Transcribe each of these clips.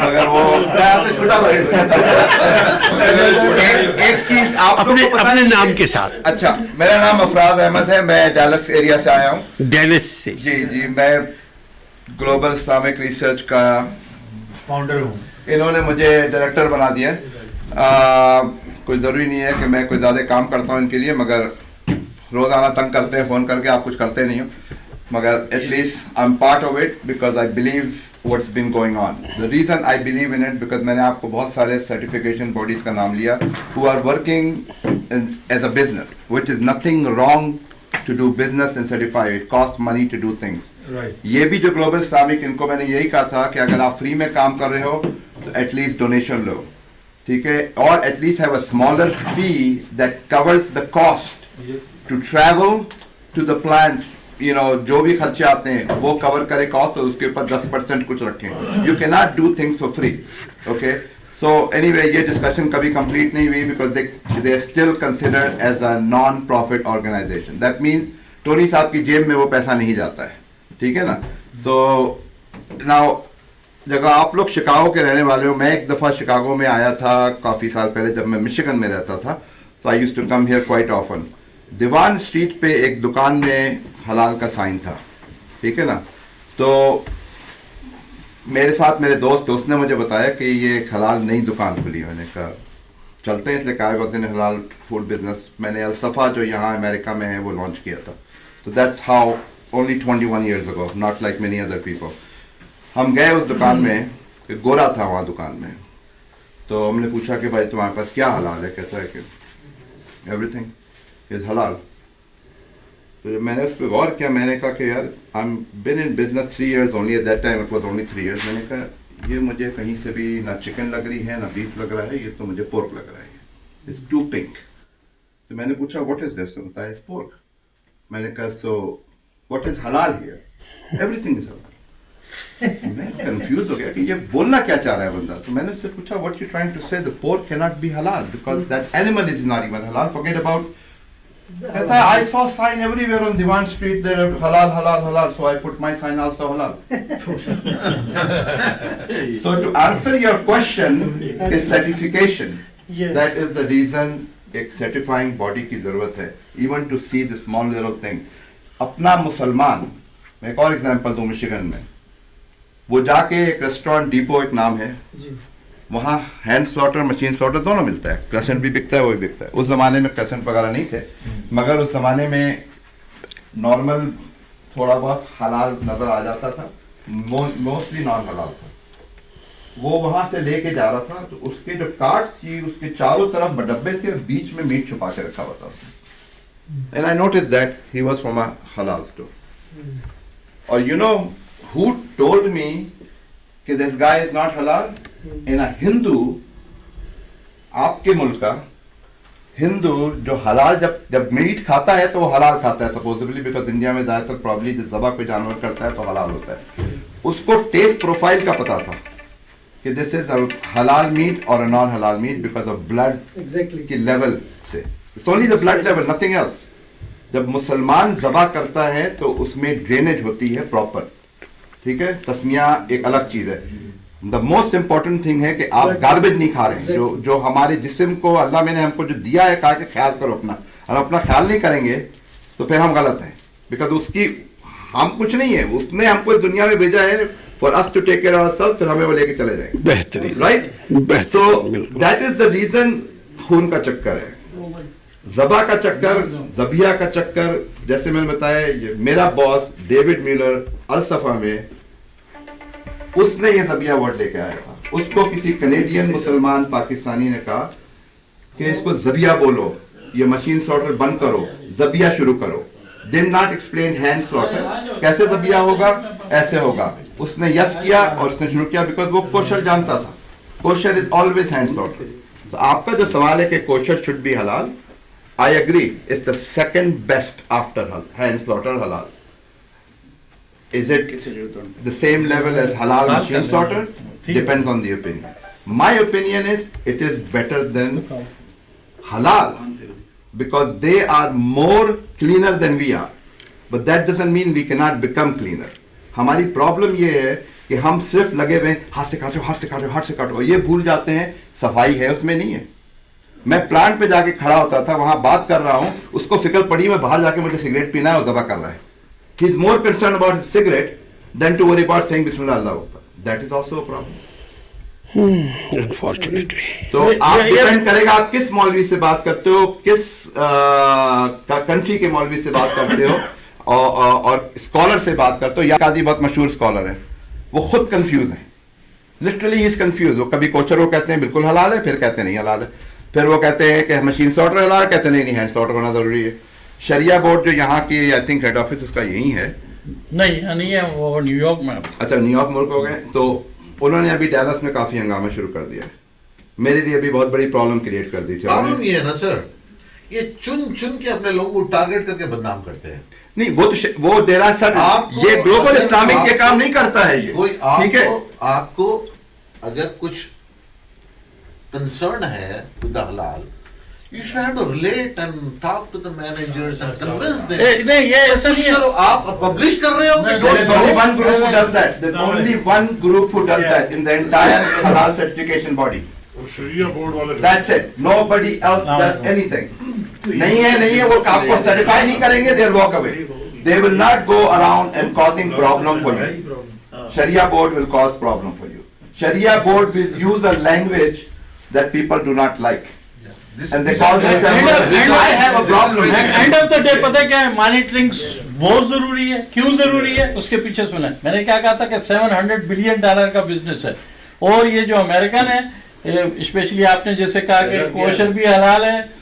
अगर वो तो छोटा भाई एक चीज आप अपने नाम के साथ। अच्छा, मेरा नाम अफराज अहमद है, मैं डैलस एरिया से आया हूँ। डेनिस से। जी, मैं ग्लोबल इस्लामिक रिसर्च का फाउंडर हूँ। इन्होंने मुझे डायरेक्टर बना दिया। कोई ज़रूरी नहीं है कि मैं कोई ज़्यादा काम करता हूँ इनके लिए, मगर रोज़ाना तंग करते हैं फ़ोन करके, आप कुछ करते नहीं हो, मगर at least I am part of it because I believe what's been going on. The reason I believe in it because मैंने आपको बहुत सारे सर्टिफिकेशन बॉडीज़ का नाम लिया who are working as a business, which is nothing wrong to do business and certify. It costs money to do things. Right. ये भी जो ग्लोबल इस्लामिक, इनको मैंने यही कहा था कि अगर आप फ्री में काम कर रहे हो तो एटलीस्ट डोनेशन लो, ठीक है, और at least have a smaller fee that covers the cost to travel to the plant, you know, जो भी खर्चे आते हैं वो कवर करे कॉस्ट, और उसके ऊपर 10% कुछ रखें। You can not do things for free, okay. So anyway, ये डिस्कशन कभी कंप्लीट नहीं हुई because they are still considered as a non-profit organization. That means Tony साहब की जेब में वो पैसा नहीं जाता है, ठीक है ना। So now जब आप लोग शिकागो के रहने वाले हो, मैं एक दफ़ा शिकागो में आया था काफ़ी साल पहले जब मैं मिशिगन में रहता था, so I used to come here quite often. Diwan street पे एक दुकान में हलाल का साइन था, ठीक है ना। तो मेरे साथ मेरे दोस्त थे, उसने मुझे बताया कि ये एक हलाल नई दुकान खुली है। मैंने कहा चलते हैं, इसलिए कहा बस इन हलाल फूड बिजनेस मैंने अलसफा जो यहाँ अमेरिका में है वो लॉन्च किया था। तो that's how only 21 years ago, not like many other people. हम गए उस दुकान में, कि गोरा था वहाँ दुकान में, तो हमने पूछा कि भाई तुम्हारे पास क्या हलाल है? कहता है कि एवरीथिंग इज हलाल। तो जब मैंने उस पर गौर किया, मैंने कहा कि यार I am been in business 3 years only, at that time it was only 3 years। मैंने कहा ये मुझे कहीं से भी ना चिकन लग रही है ना बीफ लग रहा है, ये तो मुझे पोर्क लग रहा है, इट्स टू पिंक। तो मैंने पूछा व्हाट इज दिस? तो बताया इट्स पोर्क। मैंने कहा सो व्हाट इज हलाल हियर? एवरीथिंग इज हलाल। मैं कंफ्यूज हो गया कि ये बोलना क्या चाह रहा है बंदा। तो मैंने उससे पूछा what you trying to say? The pork can not be halal because that animal is not even halal, forget about. कहता है I saw sign everywhere on Diwan Street there halal halal halal, so I put my sign also halal. So to answer your question is certification. That is the reason एक certifying body की जरूरत है, even to see the small little thing. अपना मुसलमान, मैं एक और example दूं, मिशिगन में वो जाके एक रेस्टोरेंट, डिपो एक नाम है, वहाँ हैंड स्लॉटर मशीन स्लॉटर दोनों मिलता है, क्रेसेंट भी बिकता है वो भी बिकता है। उस ज़माने में क्रेसेंट वगैरह नहीं थे, मगर उस ज़माने में नॉर्मल थोड़ा बहुत हलाल नज़र आ जाता था, मोस्टली नॉन हलाल था। वो वहाँ से लेके जा रहा था, तो उसके जो कार्ट थी उसके चारों तरफ डब्बे थे और बीच में मीट छुपा के रखा हुआ था उसने। And I notice that he was from a हलाल स्टोर। और you know who told me कि दिस गाय इज नॉट हलाल? इन अ हिंदू, आपके मुल्क का हिंदू जो हलाल जब मीट खाता है तो वो हलाल खाता है सपोजिबली, बिकॉज इंडिया में ज्यादातर प्रॉब्ली जो ज़बह कोई जानवर करता है तो हलाल होता है। उसको टेस्ट प्रोफाइल का पता था कि दिस इज हलाल मीट और नॉन हलाल मीट बिकॉज ऑफ ब्लड की लेवल से। It's only the blood level, nothing else. जब मुसलमान ज़बह करता है तो उसमें ड्रेनेज होती है प्रॉपर, ठीक है, तस्मिया एक अलग चीज है। द मोस्ट इंपॉर्टेंट थिंग है कि आप गार्बेज नहीं खा रहे हैं। जो हमारे जिस्म को अल्लाह मैंने हमको जो दिया है, कहा कि ख्याल करो अपना, और अपना ख्याल नहीं करेंगे तो फिर हम गलत हैं, बिकॉज उसकी हम कुछ नहीं है, उसने हमको दुनिया में भेजा है for us to take care of ourself, फिर हमें वो लेके चले जाएंगे। बेहतरीन, right. So that is the reason खून का चक्कर है, ज़बा का चक्कर, ज़बिया का चक्कर। जैसे मैंने बताया, मेरा बॉस डेविड म्यूलर अलसफा में, उसने ये ज़बिया वर्ड लेके आया था। उसको किसी कनेडियन मुसलमान पाकिस्तानी ने कहा कि इसको ज़बिया बोलो, ये मशीन स्लॉटर बंद करो, ज़बिया शुरू करो। Did not explain hand slaughter, कैसे ज़बिया होगा, ऐसे होगा। उसने यस किया और उसने शुरू किया बिकॉज वो कोशर जानता था। Kosher is always hand slaughter. तो आपका जो सवाल है कि कोशर शुड बी हलाल, I agree. It's the second best after hand slaughter halal. Is it the same level as halal machine slaughter? Depends on the opinion. My opinion is it is better than halal because they are more cleaner than we are. But that doesn't mean we cannot become cleaner. हमारी problem ये है कि हम सिर्फ लगे हुए हैं, हाथ से काटो, हाथ से काटो, हाथ से काटो, ये भूल जाते हैं सफाई है उसमें नहीं है। मैं प्लांट पे जाके खड़ा होता था, वहां बात कर रहा हूं, उसको फिक्र पड़ी मैं बाहर जाके मुझे सिगरेट पीना है और जबा कर रहा है। He is more concern about his cigarette than to worry about saying बिस्मिल्लाह अल्लाहू अकबर। That is also a problem. Unfortunately तो आप डिपेंड करेगा आप किस मौलवी से बात करते हो, किस कंट्री के मौलवी से बात करते हो, और स्कॉलर से बात करते हो। या काजी बहुत मशहूर स्कॉलर है, वो खुद कंफ्यूज है, लिटरली इज कंफ्यूज। वो कभी कोचर को कहते हैं बिल्कुल हलाल है, फिर कहते हैं नहीं हलाल है, फिर वो कहते हैं कि मशीन स्लॉटर हलाल है, कहते हैं नहीं हैंड स्लॉटर होना जरूरी है। शरिया बोर्ड जो यहाँ की आई थिंक हेड ऑफिस उसका यही है, नहीं यहाँ नहीं है, वो न्यूयॉर्क में। अच्छा न्यूयॉर्क मुल्क हो गए, तो उन्होंने अभी डैलस में काफी हंगामा शुरू कर दिया है। मेरे लिए अभी बहुत बड़ी प्रॉब्लम क्रिएट कर दी थी। प्रॉब्लम ये है ना सर, ये चुन चुन के अपने लोगों को टारगेट करके बदनाम करते हैं। नहीं वो देरा सर, आपको ये ग्लोबल अगर इस्लामिक ये आपको- काम नहीं करता है ये, कोई ठीक है। आपको अगर कुछ कंसर्न है विद द हलाल, you should have to relate and talk to the managers and convince them. नहीं ये ऐसा कुछ नहीं है। करो, आप पब्लिश कर रहे हो कि नहीं, There don't is only do? one group who does that. There's only one group who does that in the entire halal certification body. That's it. Nobody else does anything. नहीं है वो आपको सर्टिफाई नहीं करेंगे, they'll walk away. They will not go around and causing problem for you. Sharia board will cause problem for you. Sharia board will use a language that people do not like. And they call it I have a problem. End of the day पता है क्या है, monitoring बहुत जरूरी है। क्यों जरूरी है उसके पीछे सुना है। मैंने क्या कहा था कि $700 बिलियन का बिजनेस है, और ये जो अमेरिकन है, स्पेशली आपने जैसे कहा कि कोशर भी हलाल है,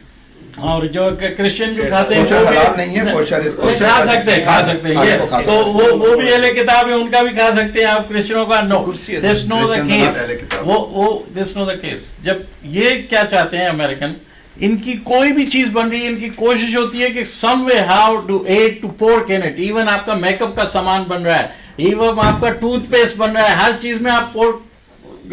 और जो क्रिश्चियन जो खाते हैं कोशर वो भी- हलाल नहीं है, कोशर is वो kosher, खा सकते हैं, खा सकते हैं खाने ये को खा तो सकते हैं। वो भी अहले किताब है, उनका भी खा सकते हैं आप क्रिश्चियनों का। No this no the Christians are not case, अहले किताब। वो दिस नो द केस। जब ये क्या चाहते हैं अमेरिकन, इनकी कोई भी चीज बन रही है, इनकी कोशिश होती है कि some way how to add to pork in it. इवन आपका मेकअप का सामान बन रहा है, इवन आपका टूथपेस्ट बन रहा है, हर चीज में आप पोर्क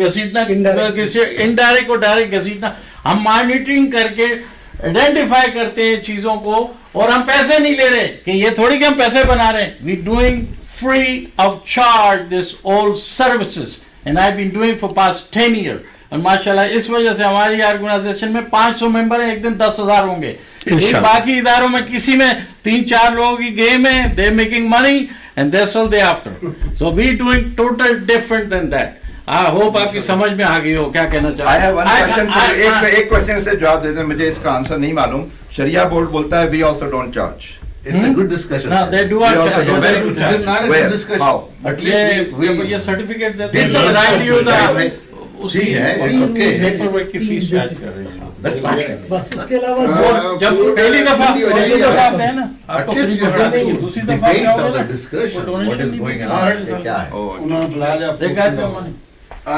घसीटना, इनडायरेक्ट और डायरेक्ट घसीटना। हम मॉनिटरिंग करके आइडेंटिफाई करते हैं चीजों को, और हम पैसे नहीं ले रहे कि ये थोड़ी कि हम पैसे बना रहे हैं। We doing free of charge this all services, and I been doing for past 10 year. और माशाल्लाह इस वजह से हमारी ऑर्गेनाइजेशन में 500 मेंबर हैं, एक दिन 10,000 होंगे। इंशाल्लाह। बाकी इदारों में किसी में 3-4 लोगों की गेम है, they making money and that's all they after. So we doing total different than that. I hope आपकी समझ में आ गई हो क्या कहना चाह I have one question for you. I- एक क्वेश्चन से जवाब दे दे, मुझे इसका आंसर नहीं मालूम। शरिया बोर्ड बोलता है we also don't charge. It's a good discussion. No, they do We our also charge. don't. Very Very good good This is not a Where? good discussion. How? At least we ये certificate देते It's हैं, a right license, use right? है, उसकी ठीक है, it's okay. Paper work की fees charge कर रहे हैं। That's fine. बस उसके अलावा जब पहली दफा आप हैं ना, At आपको least फ्री you have नहीं, to दूसरी दफा debate जाओगे on the ना, discussion, वो donation what is नहीं going मिलता। on, क्या है। Oh, उन्होंने बुलाया They got their money. Uh,